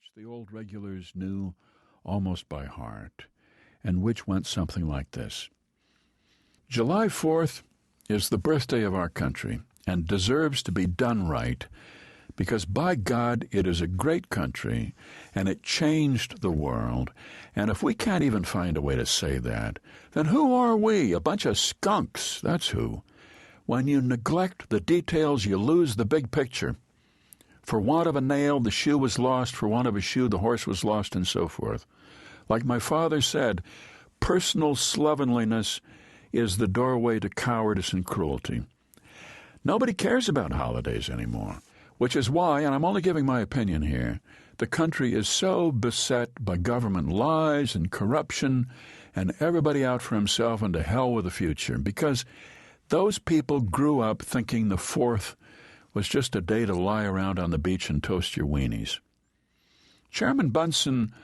which the old regulars knew almost by heart, and which went something like this. July 4th is the birthday of our country and deserves to be done right, because by God it is a great country and it changed the world, and if we can't even find a way to say that, then who are we? A bunch of skunks, that's who. When you neglect the details, you lose the big picture. For want of a nail, the shoe was lost. For want of a shoe, the horse was lost, and so forth. Like my father said, personal slovenliness is the doorway to cowardice and cruelty. Nobody cares about holidays anymore, which is why, and I'm only giving my opinion here, the country is so beset by government lies and corruption and everybody out for himself and to hell with the future, because those people grew up thinking the 4th was just a day to lie around on the beach and toast your weenies. Chairman Bunsen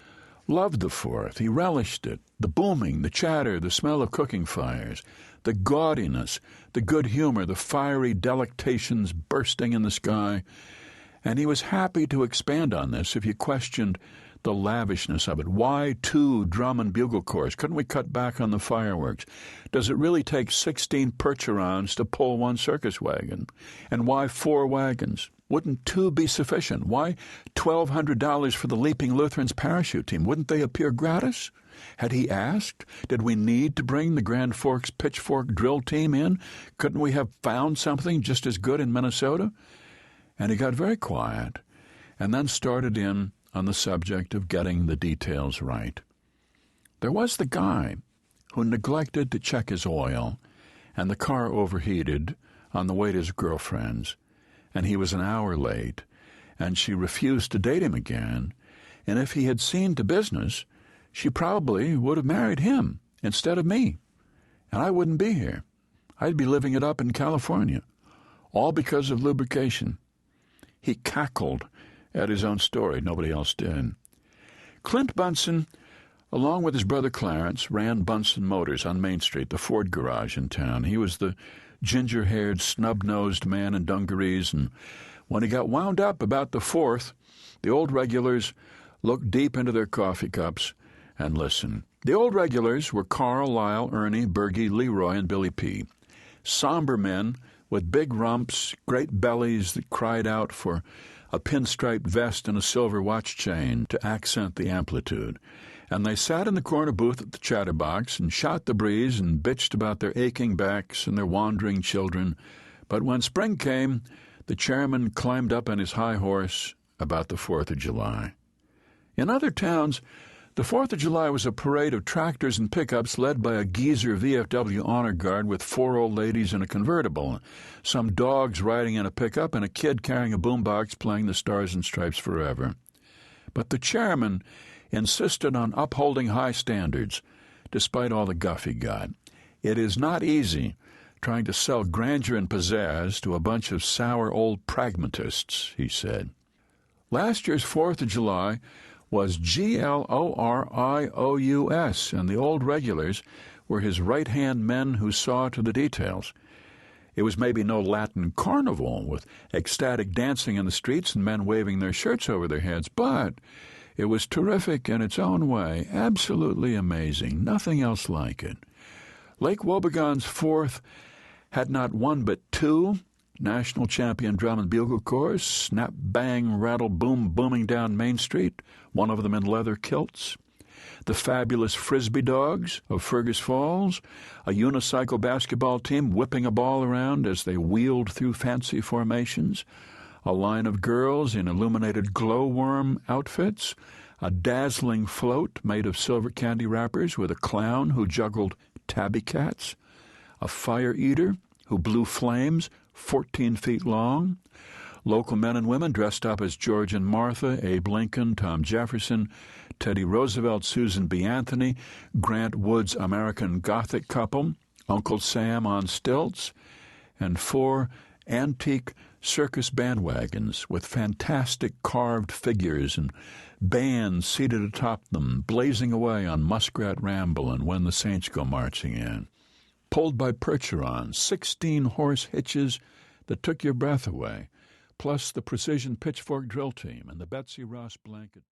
loved the 4th. He relished it. The booming, the chatter, the smell of cooking fires, the gaudiness, the good humor, the fiery delectations bursting in the sky. And he was happy to expand on this if you questioned the lavishness of it. Why 2 drum and bugle corps? Couldn't we cut back on the fireworks? Does it really take 16 percherons to pull 1 circus wagon? And why 4 wagons? Wouldn't 2 be sufficient? Why $1,200 for the Leaping Lutherans parachute team? Wouldn't they appear gratis? Had he asked? Did we need to bring the Grand Forks pitchfork drill team in? Couldn't we have found something just as good in Minnesota? And he got very quiet and then started in on the subject of getting the details right. There was the guy who neglected to check his oil, and the car overheated on the way to his girlfriend's, and he was an hour late, and she refused to date him again, and if he had seen to business, she probably would have married him instead of me, and I wouldn't be here. I'd be living it up in California, all because of lubrication. He cackled at his own story. Nobody else did. Clint Bunsen, along with his brother Clarence, ran Bunsen Motors on Main Street, the Ford garage in town. He was the ginger-haired, snub-nosed man in dungarees, and when he got wound up about the 4th, the old regulars looked deep into their coffee cups and listened. The old regulars were Carl, Lyle, Ernie, Bergie, Leroy, and Billy P. Somber men with big rumps, great bellies that cried out for a pinstriped vest and a silver watch chain to accent the amplitude. And they sat in the corner booth at the chatterbox and shot the breeze and bitched about their aching backs and their wandering children. But when spring came, the chairman climbed up on his high horse about the 4th of July. In other towns, the 4th of July was a parade of tractors and pickups led by a geezer VFW honor guard with 4 old ladies in a convertible, some dogs riding in a pickup, and a kid carrying a boombox playing the Stars and Stripes Forever. But the chairman insisted on upholding high standards, despite all the guff he got. It is not easy trying to sell grandeur and pizzazz to a bunch of sour old pragmatists, he said. Last year's 4th of July was Glorious, and the old regulars were his right-hand men who saw to the details. It was maybe no Latin carnival with ecstatic dancing in the streets and men waving their shirts over their heads, but it was terrific in its own way, absolutely amazing, nothing else like it. Lake Wobegon's 4th had not 1 but 2 national champion drum and bugle corps, snap, bang, rattle, boom, booming down Main Street, one of them in leather kilts. The fabulous Frisbee Dogs of Fergus Falls, a unicycle basketball team whipping a ball around as they wheeled through fancy formations, a line of girls in illuminated glowworm outfits, a dazzling float made of silver candy wrappers with a clown who juggled tabby cats, a fire eater who blew flames 14 feet long, local men and women dressed up as George and Martha, Abe Lincoln, Tom Jefferson, Teddy Roosevelt, Susan B. Anthony, Grant Wood's American Gothic couple, Uncle Sam on stilts, and 4 antique circus bandwagons with fantastic carved figures and bands seated atop them, blazing away on Muskrat Ramble and When the Saints Go Marching In. Pulled by percherons, 16 horse hitches that took your breath away, plus the precision pitchfork drill team and the Betsy Ross blanket.